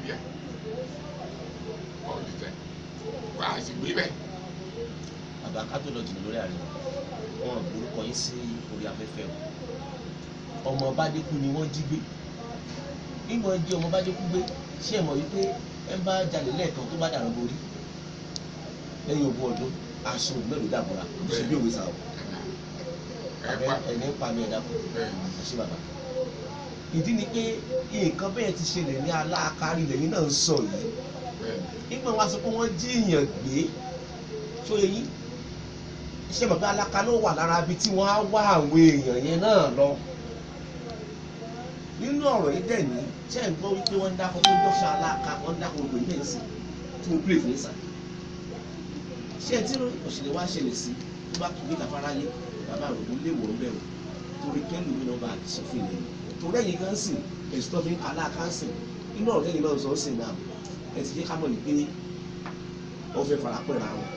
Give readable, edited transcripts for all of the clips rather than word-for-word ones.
Nàìjíríà all the time wà á sì gbé bẹ́ẹ̀. Bàbá ká tó lọ jìnnà lórí àríwá wọn orúkọ yín sí orí afẹ́fẹ́ o ọmọ Bádékú ni wọ́n jí gbé nígbà jí ọmọ Bádékú gbé ṣé ẹ mọ̀ wípé ẹ bá jalè lẹ́ẹ̀kan tó bá dàrú borí lẹ́yìn ogún ọdún aṣọ mélòó dàbọ̀ra ṣe bí òwe sà o ẹni ń pa mi ẹ̀dá kù ṣé bàbá ìdí ni pé nǹkan bẹ́ẹ̀ ti ṣẹlẹ̀ ní aláàkárí lẹ́yìn náà ń sọ yìí nígbà wọn sọ pé wọ́n jí èèyàn gbé tó yẹ yín ṣé bàbá aláka ló wà lára ibi tí wọ́n á wá àwọn èèyàn yẹn náà lọ nínú ọ̀rọ̀ yìí dẹ̀ ní ṣé ẹ̀ ń gbọ́ wípé wọ́n ń dákọ̀ tó ń dọ́ṣà aláka wọ́n ń dákọ̀ ògbó ilé ìsìn tí wọ́n pè fún ìsàn ṣé ẹ tí òṣèlè wá ṣẹlẹ̀ sí tó bá kìí níta fáráyé bàbá rògbò lè wọ̀ ń bẹ̀rù torí kẹ́lù mi náà bá a ti sọ fún ilẹ̀ yìí torí ẹ̀yìn kan sìn èsì tó fi ń aláka ń sìn inú ọ̀rọ̀ lẹ́yìn náà sọ ń sìn náà ẹ ti jẹ́ ká mọ̀ ní pé wọ́n fẹ́ fara pẹ́ra wọn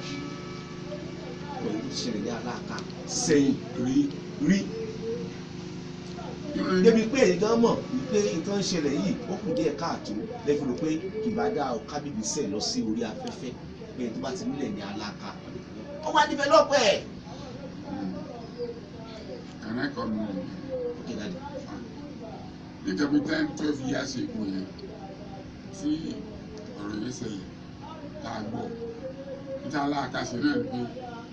pẹ̀lú ìṣẹ̀lẹ̀ ní aláàká sẹ́yìn rí débi pé èyí gan mọ̀ wípé nǹkan ṣẹlẹ̀ yìí ó kù díẹ̀ káàtó lẹ́fi rò pé kì bá dá ọ kábíyèsí sẹ̀ lọ sí orí afẹ́fẹ́ pé tó bá ti nílẹ̀ ní aláàká ó wá develop ẹ̀. ẹ̀rẹ́ kan nù nígbà bí 10-12 years ago yẹn tí ọ̀rọ̀ yẹn ṣẹlẹ̀ tá a gbọ́ níta aláàká ṣe náà ni pé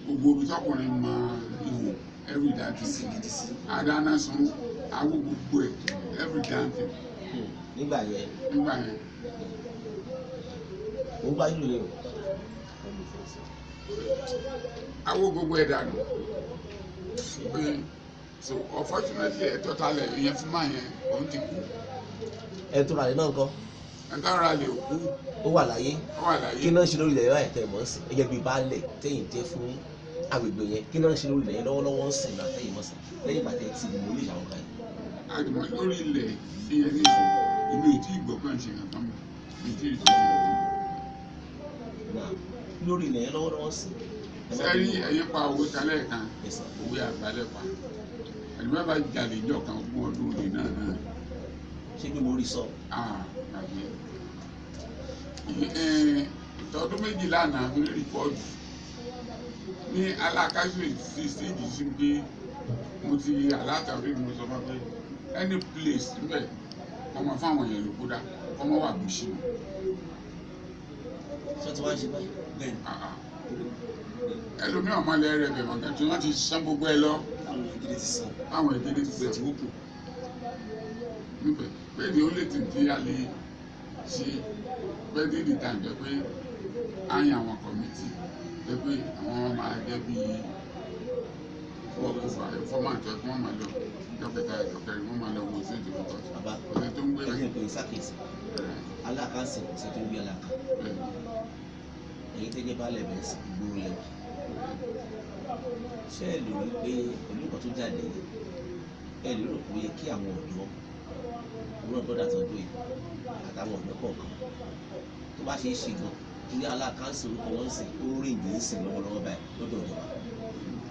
gbogbo omi tọkùnrin máa ihò every day adáná sun awo gbogbo ẹ every day. nígbà yẹn ó bá yín lè o. awo gbogbo ẹ dànù so unfortunately ẹ tọ́ta lẹ̀ ìyẹn fún máa yẹn òun ti kú. ẹ tó ra lè náà kọ́. ẹ tó ra lè kú. ó wà láyé. kí náà ṣe lórí ilẹ̀ yóò àìtẹ́ mọ́ sí ẹgẹ́ bíi baálẹ̀ tẹ̀yìn jẹ́ fún agbègbè yẹn kí náà ṣe lórí ilẹ̀ yẹn lọ́wọ́lọ́wọ́ ń sìn náà tẹ̀yìn mọ́ sí lẹ́yìn ìgbà tẹ̀ tí mo lè ṣàwọn kan yìí. àdìmọ̀ lórí ilẹ̀ ìyẹn ní ìsìn ìlú ìtì ìgbọ̀kàn ṣe nǹkan mọ̀ ìtì ìtọ́jú. lórí ilẹ̀ yẹn lọ́wọ́lọ́wọ́ sí. sẹ́rí ẹ̀yìn pa owó talẹ̀ kan owó àgbálẹ̀ pa àdìmọ̀ bá jalè ìjọ kan ogún ọdún òní náà. ṣé pé mo rí sọ. ìtọ́dún méjìlá náà fi rìpọ́ọ̀tù ní alákàṣe sí stéèjì sí pé mo ti alátàrí mo sọ fún pé any place níbẹ̀ ọmọ fáwọn èèyàn ló kó dá ọmọ wà gbèsè. ṣé tí wọ́n ṣe báyìí. bẹ́ẹ̀ ẹlòmíràn máa lẹ rẹ bẹ̀ mọ̀gá tí wọ́n ti san gbogbo ẹ lọ. àwọn ìdílé ti sàn. níbẹ̀ bẹ́ẹ̀ ni ó lè tì tí a lè ṣe bẹ́ẹ̀ ní ìdí tàǹjẹ́ pé á yan àwọn kọ̀mítì jẹ́ pé àwọn máa jẹ́ bí fọ́màtì ọ̀tún wọ́n máa lọ dọ́kítà ìjọkẹ́rin wọ́n máa lọ wo sí ìdìbò kan. bàbá ọ̀sẹ̀ tó ń gbé ẹ̀yìn ìpè sákèsì alákàsì ọ̀sẹ̀ tó ń gbé aláka èyí tẹ́jẹ́ bá lẹ̀ bẹ̀rẹ̀ sí gbòòrò lẹ́wà ṣé ẹ lò rí pé pẹ̀lú nǹkan tó jáde yìí ẹ lérò pé ó yẹ kí àwọn ọ̀dọ́ òwúrọ̀ bọ́dà tó dó yìí àtàwọn ọ̀dọ́ kọ̀ọ̀kan tó bá ṣe é ṣe gan torí alákàsì orúkọ wọn sì ó rìn ní ìsìn lọ́wọ́lọ́wọ́ báyìí lọ́dọ̀ ìjọba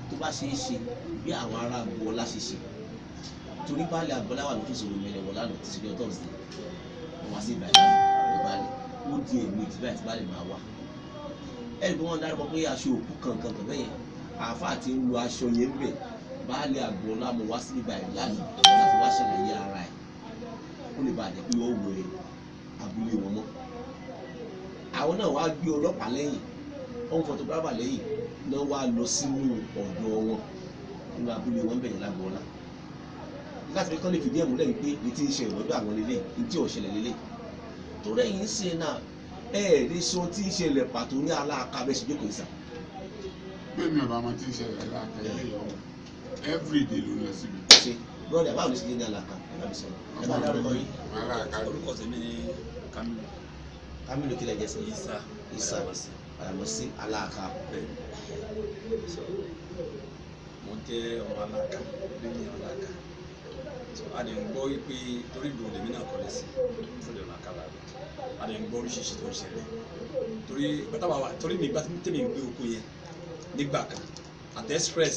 tó bá ṣe é ṣe bí àwọn ará Agboola ṣe ṣe torí baálé Agboola wà lókè sọ̀rọ̀ mẹ́lẹ̀ wọ́n lánàá títí ọjọ́ tọ́sídẹ̀ wọ́n wá sí ìbàdàn ìbàlẹ̀ ó di èmi ìdíbà tí baálé máa wà ẹ̀rí pé wọ́n dárúkọ pé aṣọ òkú kankan kan bẹ́yẹn àáfàá ti ń lo aṣọ yẹn ń bẹ̀ baálé Agboola mo wá sí ìbàdàn lánàá láti wá ṣàlàyé ara ẹ̀ ó lè bàjẹ́ pé ó wẹ abúlé wọn mọ́ àwọn náà wá gbé ọlọ́pàá lẹ́yìn ọ̀hún fọtográfà lẹ́yìn náà wá lọ sínú ọ̀dọ̀ wọn nínú abúlé wọn bẹ̀rẹ̀ l'Agboola láti fi kán lè fìdí ẹ̀ múlẹ̀ wípé ní tí ń ṣe ìrọ́dọ̀ àwọn lélẹ̀ ní tí ò ṣẹlẹ̀ lélẹ̀ torí ẹ̀yìn ṣe náà lè sọ tí ń ṣẹlẹ̀ pàtó ní aláàká bẹ́ẹ̀ ṣe jókòó ìsà. bẹ́ẹ̀ mi ò bá máa ti ń ṣẹlẹ̀ aláàká ilé yọ̀ everyday ló lọ síbi. ṣe bọ́ọ̀dì àbáwọn ló ṣe jẹ́ ní aláàká ẹ bá sọ̀rọ̀ ẹ bá dárúkọ yín. orúkọ tèmi ni Kamilu. Kamilu kílẹ̀ jẹ́ sí. Isa àyàmọ̀ sí aláàká. mo jẹ́ ọmọ aláàká lẹ́yìn aláàká a lè ń gbọ́ wípé torí ìlú lèmi náà kọ́lé sí fún ìlú àkàlà rẹ̀ a lè ń gbọ́ oríṣiríṣi tó ń ṣẹlẹ̀ torí bàtàwà wà torí mi tèmi ń gbé oko yẹn nígbà kan àti express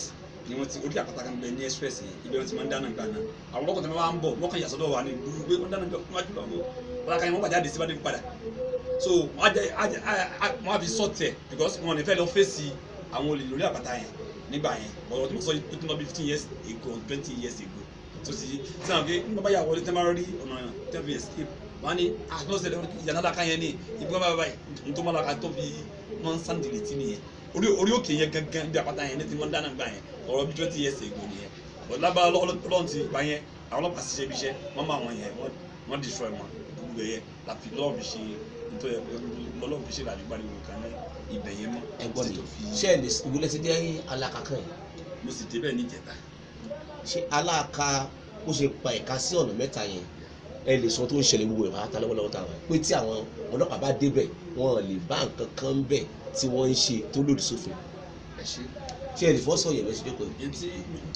ni wọ́n ti orí àpáta kan bẹ ní express yẹn ibẹ̀ wọ́n ti máa ń dáná gbà náà àwọn ọkọ̀ tó máa ń bọ̀ wọ́n kàn yà sọ́dọ̀ wa ní gbogbo wọ́n dáná gbà wọ́n aláka yẹn wọ́n gbà jáde síwájú padà so wọ́n á fi sọ́ọ̀tẹ̀ because wọn ò ní fẹ́ lọ fèsì àwọn olè lórí àpáta yẹn nígbà yẹn ọ̀rọ̀ tí mo sọ yìí tó lọ bí 15 years ago 20 years ago so ti sàn pé nígbà báyà wọlé tẹ́ máa rí ọ̀nà tẹ́ fi escape wọ́n á ní àtúnṣe ìyànà aláka yẹn ní ìgbà báyìí nítorí wọn aláka tó fi wọ́n sáǹdì létí nìyẹn orí òkè yẹn gangan bí àpáta yẹn ní ti wọ́n dáná gbà yẹn ọ̀rọ̀ bí 20 years ago nìyẹn lábàá ọlọ́run ti gbà yẹn àwọn ọlọ́pàá ṣiṣẹ́ ibi iṣẹ́ wọ́n máa wọn yẹn wọ́n destroy wọn gbogbo yẹn láti lọ́ọ̀bì ṣe nítorí lọ́ọ̀bì ṣe làjú gbàdúgbò kan ní ibẹ̀ yẹn mọ́. ẹ̀gbọ́n mi ṣé ẹ lè ìwúlẹ̀ ti dé aláka kan yìí. mo sì débẹ̀ ní ìjẹta. ṣé aláka ó ṣe pa ẹ̀ka sí ọ̀nà mẹ́ta yẹn ẹ lè sọ tó ń ṣẹlẹ̀ gbogbo ìwà àtàlẹ́ lọ́wọ́ táwọn pé tí àwọn ọlọ́pàá bá débẹ̀ wọn lè bá nǹkan kan ń bẹ̀ tí wọ́n ń ṣe tó lòdì sófin. ẹ ṣe ṣé ẹ lè fọ́ sọ̀yẹ̀ bẹ́ẹ̀ ṣe dé pẹ̀lú.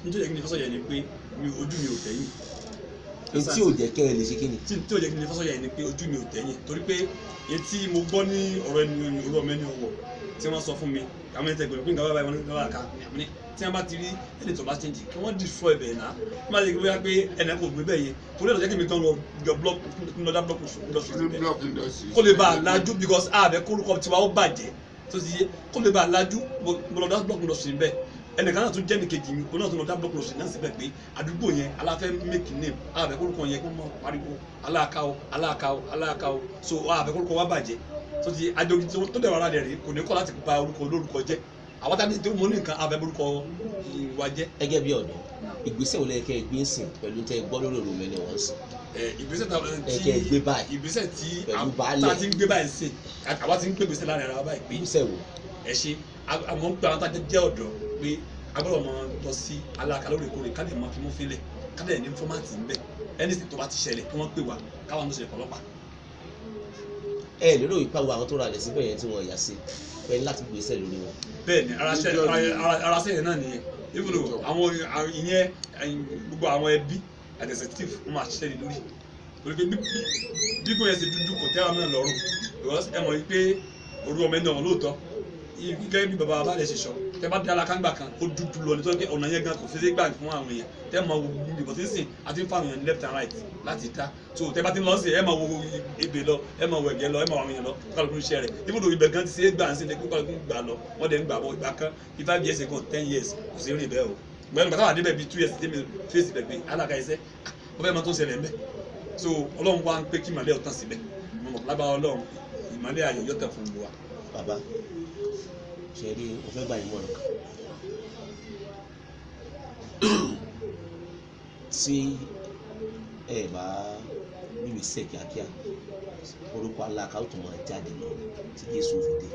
nítorí ẹ̀gbìn fọ́sọ̀ yẹn ni pé ojú mi ò tẹ̀yìn. tí ò jẹ́ kẹ́ ẹ lè ṣe kí ni. tí ò jẹ́ kí ni fọ́sọ̀ yẹn ni pé ojú mi ò tẹ̀yìn torí pé etí mo gbọ́ ní ọ̀rọ̀ ẹni ọ̀rọ̀ mẹ́ni ọ̀wọ̀ tí wọ́n sọ fún mi àwọn ẹni tẹ̀gbọ̀n pé nǹkan báyìí wọn ní ká ní tí wọ́n bá ti rí ẹni tó bá change kí wọ́n destroy bẹ́ẹ̀ náà wọ́n máa lè gbé pé ẹnì kò gbé bẹ́ẹ̀ yẹn torí ẹ̀rọ jẹ́ kí mi tán lọ yọ block industry kó lè bá a lajú because ààbẹ̀ kórúkọ tiwa ó bàjẹ́ tó ti yé kó lè bá a lajú mo lọ dá block industry bẹ́ẹ̀ ẹnìkan náà tún jẹ́ nìkejì mi òun náà tún lọ dá block industry náà síbẹ̀ pé àdúgbò yẹn aláfẹ́ make name ààbẹ̀ kórúkọ yẹn kó mọ pariwo aláàkáwó so ààbẹ̀ kórúkọ wa bàjẹ́ tó ti àjòjì tó dẹ̀ wàrà rẹ̀ rí kò ní kọ́ láti pa orúkọ olórúkọ jẹ́ àwọn tá a ti mọ ní nǹkan ààbẹ̀ orúkọ ìwà jẹ́. gẹ́gẹ́ bí ọ̀dọ́ ìgbésẹ̀ wo lẹ́yìn kẹ́ ẹ gbé ń sìn pẹ̀lú tẹ́ ẹ gbọ́ lórí ọ̀rọ̀ mẹ́ni wọ́n sìn. ìgbésẹ̀ tí a ti ń gbé báyìí sìn àwa ti ń gbé ìgbésẹ̀ láàrin ara wa báyìí pé ìgbésẹ̀ wo. ẹ ṣe àwọn ń pè àwọn tá a jẹ́ ọ̀dọ́ pé agbọ́dọ̀ mọ lọ sí aláka lóòrèkóòrè ká lè mọ fi mú fílẹ̀ ká lè ní fọ́mátì ń bẹ̀ ẹni sì tó bá ti ṣẹlẹ̀ kí wọ́n pè wá káwọn ló ṣẹlẹ̀ ọlọ́pàá. ẹ lérò ìpawọ àwọn tó ra lẹ̀ síbẹ̀ yẹn tí wọ́n yà sí pẹ̀lú láti gbèsè lórí wọn. bẹ́ẹ̀ni ara sẹ́yìn náà nìyẹn even though àwọn ìyẹn gbogbo àwọn ẹbí àtẹ̀sẹ̀tìf wọ́n máa ṣiṣẹ́ lórí torí pé bí kò yẹn ṣe dúdú kò tẹ́ra náà lọ́rùn because ẹ mọ̀ wípé orú ọmọ ẹni ọ̀hún lóòótọ́ gẹ́gẹ́ bí bàbá bá lè ṣe sọ tẹ bá dé alákàngbà kan ó dúdú lọ nítorí pé ọ̀nà yẹn gan kò fẹsẹ̀ gbà fún àwọn èèyàn tẹ mọ wo ìbò tí ń sìn àti fún àwọn èèyàn left and right láti ta so tẹ bá ti lọ sí ẹ mọ wo ebè lọ ẹ mọ wo ẹ̀gẹ́ lọ ẹ mọ àwọn èèyàn lọ kálukú iṣẹ́ rẹ̀ ibùdó ibẹ̀ gan ti ṣe é gbà ń sìn ní kálukú gbà lọ wọ́n dẹ̀ ń gbà bọ̀ ìgbà kan 5 years ago 10 years kò sí rìn bẹ́ẹ̀ o gbẹ́nu bàtà wà débẹ̀ bíi 2 years dé mi fèsì bẹ̀ pé alága iṣẹ́ wọ́n fẹ́ mọ tó ṣẹlẹ̀ ń bẹ̀ so ọlọ́run wá ń pé kí ìmọ̀lẹ́ ọ̀tàn síbẹ̀ lágbára ọlọ́run ìmọ̀lẹ́ ayọ̀ yọ̀tẹ̀ fún wa. bàbá ṣe rí o fẹ́ gba ìmọ̀ràn kan tí ẹ bá bíbí sẹ́ kíákíá orúkọ aláka ó tún máa jáde lọ tí Jésù fi dé.